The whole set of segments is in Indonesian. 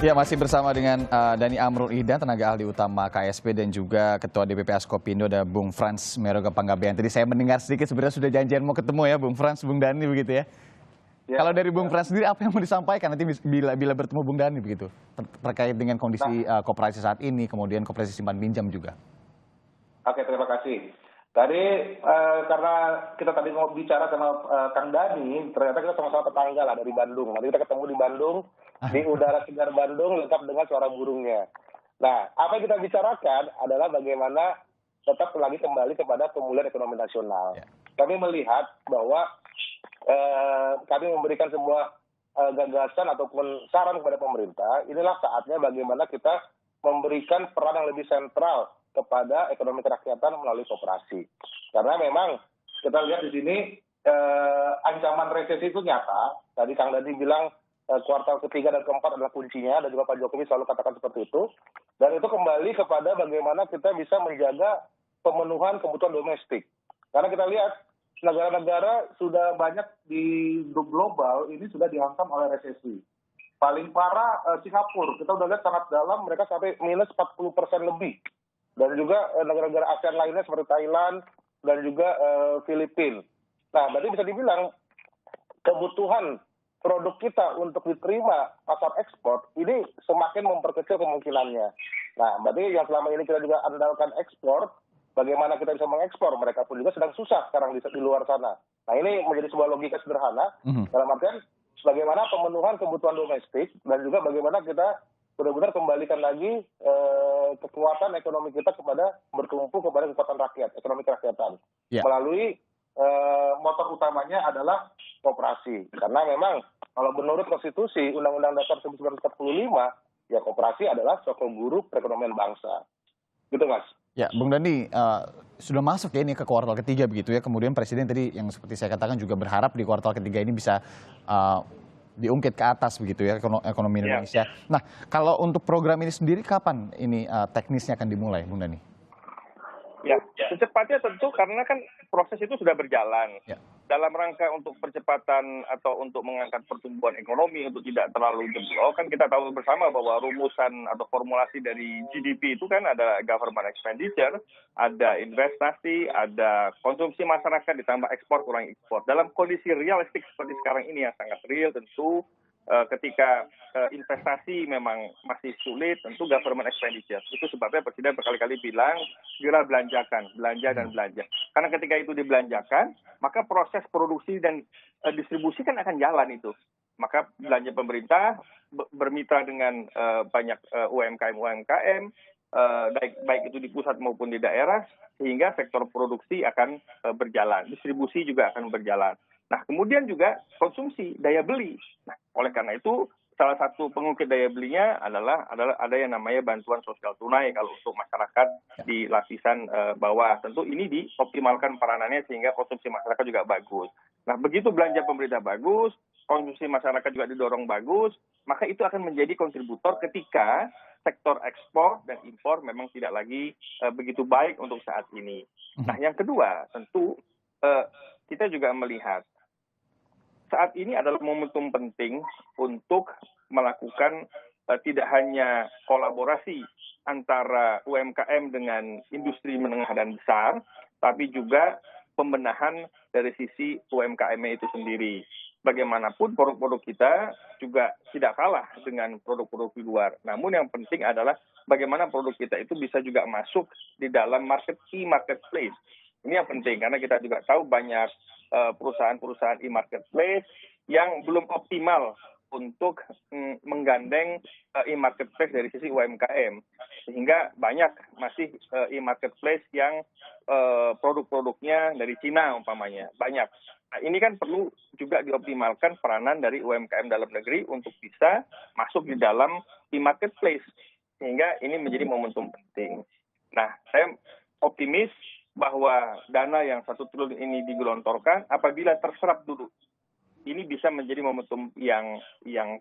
Ya, masih bersama dengan Dhani Amrul Ihdan, tenaga ahli utama KSP dan juga Ketua DPP Askopindo, ada Bung Frans Meroga Panggabean. Tadi saya mendengar sedikit sebenarnya sudah janjian mau ketemu ya Bung Frans, Bung Dhani begitu ya. Ya, Kalau dari Bung ya. Frans sendiri apa yang mau disampaikan nanti bila bertemu Bung Dhani begitu terkait dengan kondisi Nah, koperasi saat ini, kemudian koperasi simpan pinjam juga. oke, terima kasih. Tadi karena kita tadi mau bicara sama Kang Dani, ternyata kita sama-sama tetangga lah dari Bandung. Nanti kita ketemu di Bandung, di udara segar Bandung, lengkap dengan suara burungnya. Nah, apa yang kita bicarakan adalah bagaimana tetap lagi kembali kepada pemulihan ekonomi nasional. Ya. Kami melihat bahwa kami memberikan sebuah gagasan ataupun saran kepada pemerintah. Inilah saatnya bagaimana kita memberikan peran yang lebih sentral kepada ekonomi kerakyatan melalui koperasi. Karena memang kita lihat di sini ancaman resesi itu nyata. Tadi Kang Dadi bilang kuartal ketiga dan keempat adalah kuncinya, dan juga Pak Jokowi selalu katakan seperti itu. Dan itu kembali kepada bagaimana kita bisa menjaga pemenuhan kebutuhan domestik. Karena kita lihat negara-negara sudah banyak di global ini sudah dihantam oleh resesi. Paling parah Singapura, kita udah lihat sangat dalam, mereka sampai minus 40% lebih. Dan juga negara-negara ASEAN lainnya seperti Thailand dan juga Filipina. Nah, berarti bisa dibilang kebutuhan produk kita untuk diterima pasar ekspor ini semakin memperkecil kemungkinannya. Nah, berarti yang selama ini kita juga andalkan ekspor, bagaimana kita bisa mengekspor, mereka pun juga sedang susah sekarang di luar sana. Nah, ini menjadi sebuah logika sederhana, dalam artian bagaimana pemenuhan kebutuhan domestik dan juga bagaimana kita benar-benar kembalikan lagi kekuatan ekonomi kita kepada bertumpu kepada kekuatan rakyat, ekonomi kerakyatan. Ya. Melalui motor utamanya adalah koperasi. Karena memang kalau menurut konstitusi Undang-Undang Dasar 1945, ya koperasi adalah sokong guru perekonomian bangsa. Gitu, Mas. Ya, Bung Dhani, sudah masuk ya ini ke kuartal ketiga begitu ya. Kemudian Presiden tadi yang seperti saya katakan juga berharap di kuartal ketiga ini bisa diungkit ke atas begitu ya ekonomi Indonesia. Nah, kalau untuk program ini sendiri kapan ini teknisnya akan dimulai, Bung Dhani? Ya, secepatnya tentu karena kan proses itu sudah berjalan. Ya. Dalam rangka untuk percepatan atau untuk mengangkat pertumbuhan ekonomi untuk tidak terlalu jeblok, kan kita tahu bersama bahwa rumusan atau formulasi dari GDP itu kan ada government expenditure, ada investasi, ada konsumsi masyarakat ditambah ekspor kurang ekspor. Dalam kondisi realistik seperti sekarang ini yang sangat real tentu ketika investasi memang masih sulit, tentu government expenditure. Itu sebabnya Presiden berkali-kali bilang, segera belanjakan, belanja dan belanja. Karena ketika itu dibelanjakan, maka proses produksi dan distribusi kan akan jalan itu. Maka belanja pemerintah bermitra dengan banyak UMKM, baik itu di pusat maupun di daerah, sehingga sektor produksi akan berjalan, distribusi juga akan berjalan. Nah, kemudian juga konsumsi, daya beli. Nah, oleh karena itu, salah satu pengungkit daya belinya adalah ada yang namanya bantuan sosial tunai kalau untuk masyarakat di lapisan bawah. Tentu ini dioptimalkan peranannya sehingga konsumsi masyarakat juga bagus. Nah, begitu belanja pemerintah bagus, konsumsi masyarakat juga didorong bagus, maka itu akan menjadi kontributor ketika sektor ekspor dan impor memang tidak lagi begitu baik untuk saat ini. Nah, yang kedua, tentu kita juga melihat saat ini adalah momentum penting untuk melakukan tidak hanya kolaborasi antara UMKM dengan industri menengah dan besar, tapi juga pembenahan dari sisi UMKM itu sendiri. Bagaimanapun produk-produk kita juga tidak kalah dengan produk-produk di luar. Namun yang penting adalah bagaimana produk kita itu bisa juga masuk di dalam marketplace. Ini yang penting karena kita juga tahu banyak perusahaan-perusahaan e-marketplace yang belum optimal untuk menggandeng e-marketplace dari sisi UMKM. Sehingga banyak masih e-marketplace yang produk-produknya dari Cina umpamanya. Banyak. Nah, ini kan perlu juga dioptimalkan peranan dari UMKM dalam negeri untuk bisa masuk di dalam e-marketplace. Sehingga ini menjadi momentum penting. Nah, saya optimis bahwa dana yang 1 triliun ini digelontorkan apabila terserap dulu. Ini bisa menjadi momentum yang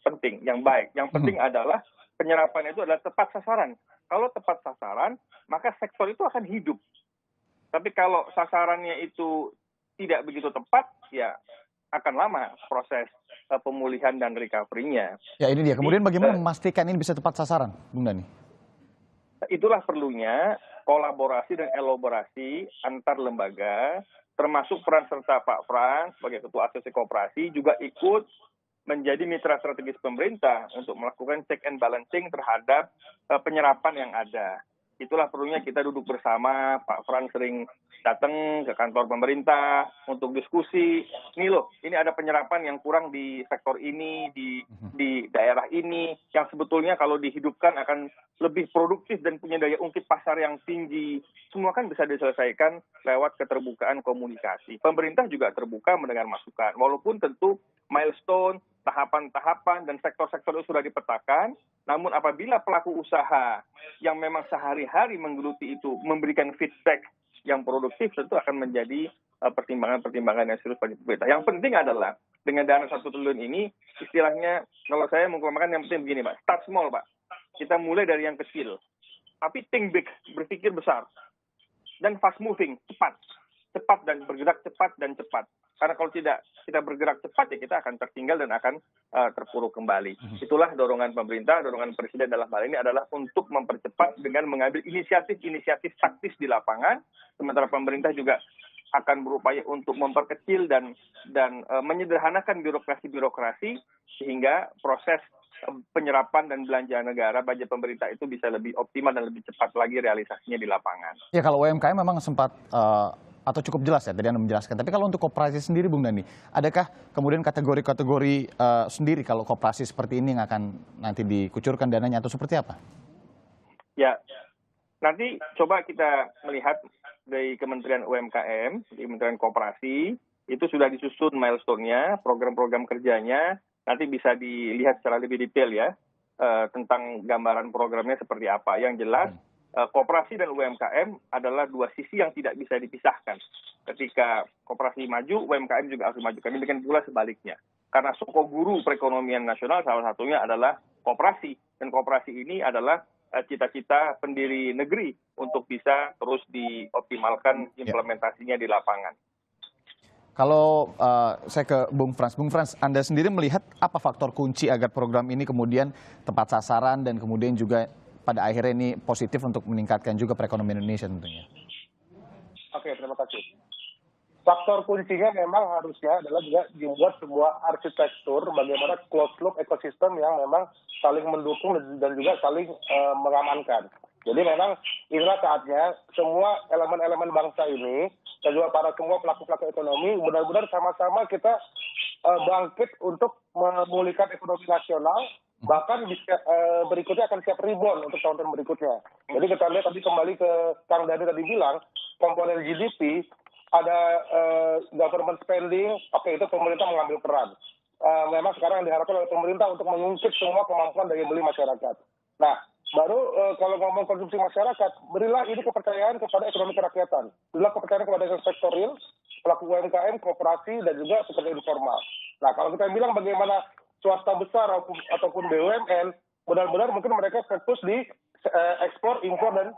penting, yang baik. Yang penting adalah penyerapan itu adalah tepat sasaran. Kalau tepat sasaran, maka sektor itu akan hidup. Tapi kalau sasarannya itu tidak begitu tepat, ya akan lama proses pemulihan dan recovery-nya. Ya ini dia. Kemudian bagaimana memastikan ini bisa tepat sasaran, Bung Dhani? Itulah perlunya kolaborasi dan elaborasi antar lembaga, termasuk peran serta Pak Frans sebagai Ketua Asosiasi Koperasi juga ikut menjadi mitra strategis pemerintah untuk melakukan check and balancing terhadap penyerapan yang ada. Itulah perlunya kita duduk bersama, Pak Frans sering datang ke kantor pemerintah untuk diskusi. Ini loh, ini ada penyerapan yang kurang di sektor ini, di daerah ini, yang sebetulnya kalau dihidupkan akan lebih produktif dan punya daya ungkit pasar yang tinggi. Semua kan bisa diselesaikan lewat keterbukaan komunikasi. Pemerintah juga terbuka mendengar masukan, walaupun tentu milestone, tahapan-tahapan, dan sektor-sektor itu sudah dipetakan. Namun apabila pelaku usaha yang memang sehari-hari menggeluti itu memberikan feedback yang produktif, tentu akan menjadi pertimbangan-pertimbangan yang serius bagi pemerintah. Yang penting adalah dengan dana 1 triliun ini, istilahnya kalau saya mengutamakan yang penting begini Pak, start small Pak. Kita mulai dari yang kecil, tapi think big, berpikir besar, dan fast moving, cepat dan bergerak cepat dan cepat. Karena kalau tidak kita bergerak cepat ya kita akan tertinggal dan akan terpuruk kembali. Itulah dorongan pemerintah, dorongan presiden dalam hal ini adalah untuk mempercepat dengan mengambil inisiatif taktis di lapangan. Sementara pemerintah juga akan berupaya untuk memperkecil dan menyederhanakan birokrasi sehingga proses penyerapan dan belanja negara budget pemerintah itu bisa lebih optimal dan lebih cepat lagi realisasinya di lapangan. Ya kalau UMKM memang sempat atau cukup jelas ya tadi Anda menjelaskan. Tapi kalau untuk koperasi sendiri Bung Dhani, adakah kemudian kategori-kategori sendiri kalau koperasi seperti ini yang akan nanti dikucurkan dananya atau seperti apa? Ya, nanti coba kita melihat dari Kementerian UMKM, di Kementerian Koperasi, itu sudah disusun milestone-nya, program-program kerjanya, nanti bisa dilihat secara lebih detail ya, tentang gambaran programnya seperti apa. Yang jelas, koperasi dan UMKM adalah dua sisi yang tidak bisa dipisahkan. Ketika koperasi maju, UMKM juga harus maju. Demikian pula sebaliknya. Karena sokoguru perekonomian nasional salah satunya adalah koperasi. Dan koperasi ini adalah cita-cita pendiri negeri untuk bisa terus dioptimalkan implementasinya di lapangan. Kalau saya ke Bung Frans, Anda sendiri melihat apa faktor kunci agar program ini kemudian tepat sasaran dan kemudian juga pada akhirnya ini positif untuk meningkatkan juga perekonomian Indonesia tentunya? Oke, terima kasih. Faktor kuncinya memang harusnya adalah juga dibuat sebuah arsitektur bagaimana closed loop ekosistem yang memang saling mendukung dan juga saling mengamankan. Jadi memang inilah saatnya semua elemen-elemen bangsa ini dan juga para semua pelaku-pelaku ekonomi benar-benar sama-sama kita bangkit untuk memulihkan ekonomi nasional. Bahkan berikutnya akan siap rebound untuk tahun-tahun berikutnya. Jadi kita lihat tadi kembali ke Kang Dhani tadi bilang, komponen GDP ada government spending, oke itu pemerintah mengambil peran. Memang sekarang yang diharapkan oleh pemerintah untuk mengungkit semua kemampuan daya beli masyarakat. Nah, baru kalau ngomong konsumsi masyarakat, berilah ini kepercayaan kepada ekonomi kerakyatan. Berilah kepercayaan kepada sektor real, pelaku UMKM, koperasi, dan juga pekerja informal. Nah, kalau kita bilang bagaimana swasta besar ataupun BUMN, benar-benar mungkin mereka fokus di ekspor, impor, dan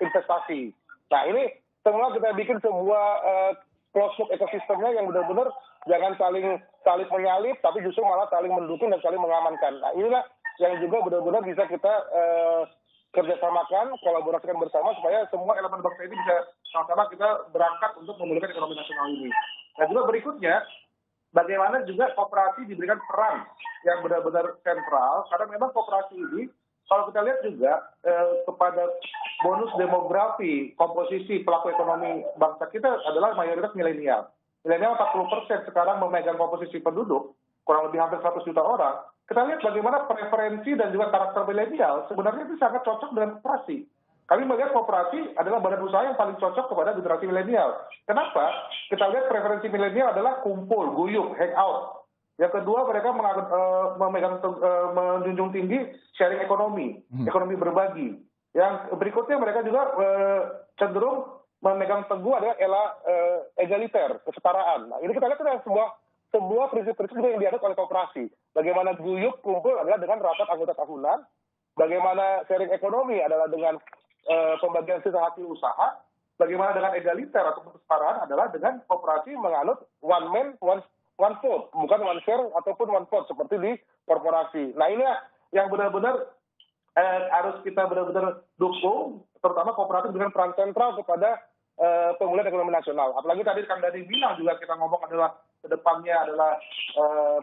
investasi. Nah, ini semua kita bikin sebuah closed loop ekosistemnya yang benar-benar jangan saling menyalip, tapi justru malah saling mendukung dan saling mengamankan. Nah, inilah yang juga benar-benar bisa kita kerjasamakan, kolaborasikan bersama supaya semua elemen bangsa ini bisa sama-sama kita berangkat untuk memulihkan ekonomi nasional ini. Nah, juga berikutnya, bagaimana juga koperasi diberikan peran yang benar-benar sentral, karena memang koperasi ini, kalau kita lihat juga kepada bonus demografi, komposisi pelaku ekonomi bangsa kita adalah mayoritas milenial. Milenial 40% sekarang memegang komposisi penduduk, kurang lebih hampir 100 juta orang. Kita lihat bagaimana preferensi dan juga karakter milenial sebenarnya itu sangat cocok dengan koperasi. Kami melihat koperasi adalah badan usaha yang paling cocok kepada generasi milenial. Kenapa? Kita lihat preferensi milenial adalah kumpul, guyup, hangout. Yang kedua, mereka menjunjung tinggi sharing ekonomi, ekonomi berbagi. Yang berikutnya mereka juga cenderung memegang teguh adalah egaliter, kesetaraan. Nah, ini kita lihat adalah sebuah prinsip-prinsip yang dianut oleh koperasi. Bagaimana guyup kumpul adalah dengan rapat anggota tahunan. Bagaimana sharing ekonomi adalah dengan pembagian sisa hasil usaha. Bagaimana dengan egaliter atau kesetaraan adalah dengan koperasi menganut one man, one vote, bukan one share ataupun one vote seperti di korporasi. Nah ini yang benar-benar harus kita benar-benar dukung, terutama kooperatif dengan peran sentral kepada pemulihan ekonomi nasional. Apalagi tadi Kang Dhani bilang juga kita ngomong adalah kedepannya adalah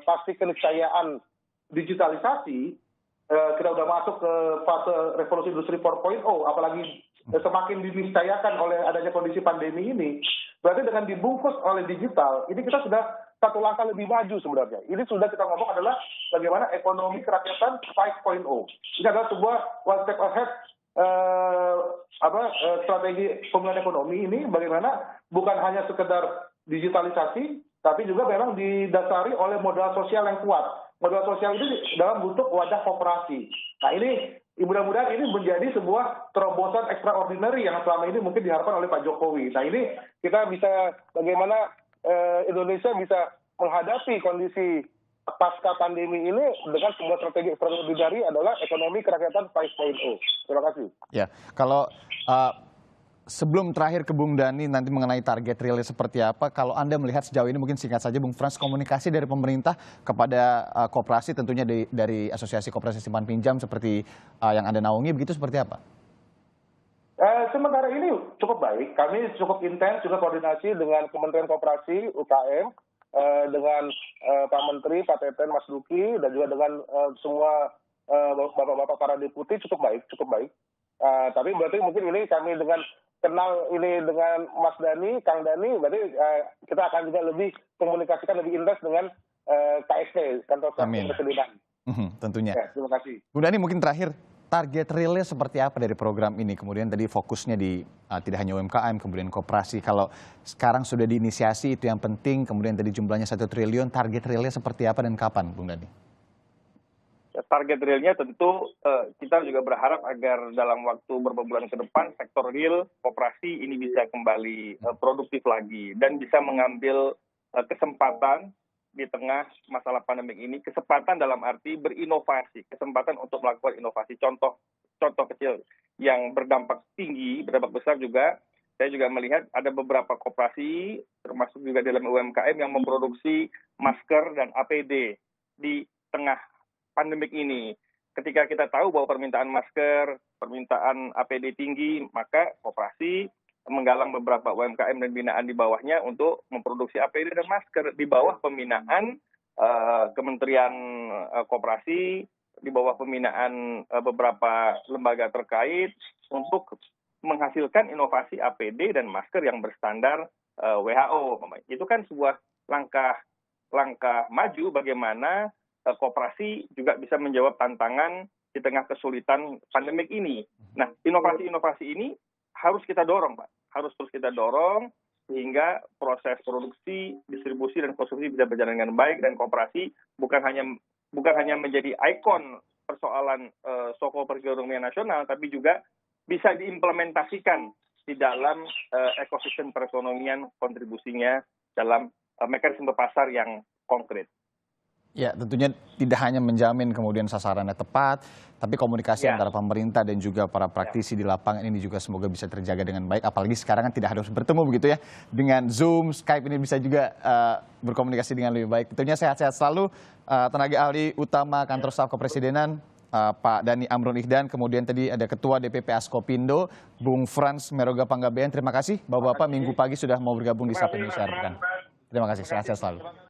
pasti keniscayaan digitalisasi. Kita udah masuk ke fase revolusi industri 4.0, apalagi semakin diniscayakan oleh adanya kondisi pandemi ini. Berarti dengan dibungkus oleh digital, ini kita sudah satu langkah lebih maju sebenarnya. Ini sudah kita ngomong adalah bagaimana ekonomi kerakyatan 5.0. Ini adalah sebuah one step ahead strategi pemulihan ekonomi ini, bagaimana bukan hanya sekedar digitalisasi, tapi juga memang didasari oleh modal sosial yang kuat. Modal sosial ini dalam bentuk wadah koperasi. Nah ini mudah-mudahan ini menjadi sebuah terobosan extraordinary yang selama ini mungkin diharapkan oleh Pak Jokowi. Nah ini kita bisa bagaimana Indonesia bisa menghadapi kondisi pasca pandemi ini dengan sebuah strategi extraordinary adalah ekonomi kerakyatan 5.0. Terima kasih. Ya, kalau sebelum terakhir ke Bung Dhani nanti mengenai target realnya seperti apa, kalau Anda melihat sejauh ini mungkin singkat saja Bung Frans, komunikasi dari pemerintah kepada koperasi tentunya dari Asosiasi Koperasi Simpan Pinjam seperti yang Anda naungi begitu seperti apa? Sementara ini cukup baik, kami cukup intens juga koordinasi dengan Kementerian Koperasi, UKM, dengan Pak Menteri, Pak Teten, Mas Duki, dan juga dengan semua bapak-bapak para deputi cukup baik. Tapi berarti mungkin ini kami dengan kenal ini dengan Mas Dhani, Kang Dhani, berarti kita akan juga lebih komunikasikan lebih intens dengan KSP, Kantor Staf Kepresidenan. Tentunya. Ya, terima kasih. Bung Dhani mungkin terakhir, target realnya seperti apa dari program ini? Kemudian tadi fokusnya di tidak hanya UMKM, kemudian koperasi. Kalau sekarang sudah diinisiasi itu yang penting, kemudian tadi jumlahnya 1 triliun, target realnya seperti apa dan kapan, Bung Dhani? Target realnya tentu kita juga berharap agar dalam waktu beberapa bulan ke depan sektor real koperasi ini bisa kembali produktif lagi dan bisa mengambil kesempatan di tengah masalah pandemi ini, kesempatan dalam arti berinovasi, kesempatan untuk melakukan inovasi. Contoh kecil yang berdampak tinggi, berdampak besar juga, saya juga melihat ada beberapa koperasi, termasuk juga dalam UMKM yang memproduksi masker dan APD di tengah pandemik ini. Ketika kita tahu bahwa permintaan masker, permintaan APD tinggi, maka koperasi menggalang beberapa UMKM dan binaan di bawahnya untuk memproduksi APD dan masker di bawah pembinaan Kementerian Koperasi, di bawah pembinaan beberapa lembaga terkait untuk menghasilkan inovasi APD dan masker yang berstandar WHO. Itu kan sebuah langkah maju bagaimana koperasi juga bisa menjawab tantangan di tengah kesulitan pandemik ini. Nah, inovasi-inovasi ini harus kita dorong, Pak. Harus terus kita dorong sehingga proses produksi, distribusi, dan konsumsi bisa berjalan dengan baik, dan koperasi bukan hanya menjadi ikon persoalan soko perekonomian nasional, tapi juga bisa diimplementasikan di dalam ekosistem perekonomian kontribusinya dalam mekanisme pasar yang konkret. Ya, tentunya tidak hanya menjamin kemudian sasarannya tepat, tapi komunikasi antara pemerintah dan juga para praktisi di lapangan ini juga semoga bisa terjaga dengan baik. Apalagi sekarang kan tidak harus bertemu begitu ya. Dengan Zoom, Skype ini bisa juga berkomunikasi dengan lebih baik. Tentunya sehat-sehat selalu tenaga ahli utama Kantor Staf Kepresidenan, Pak Dhani Amrun Ihdan, kemudian tadi ada Ketua DPP Askopindo, Bung Frans Meroga Panggabean. Terima kasih Bapak-Bapak, minggu pagi sudah mau bergabung di Sapa Indonesia. Terima kasih, sehat-sehat selalu.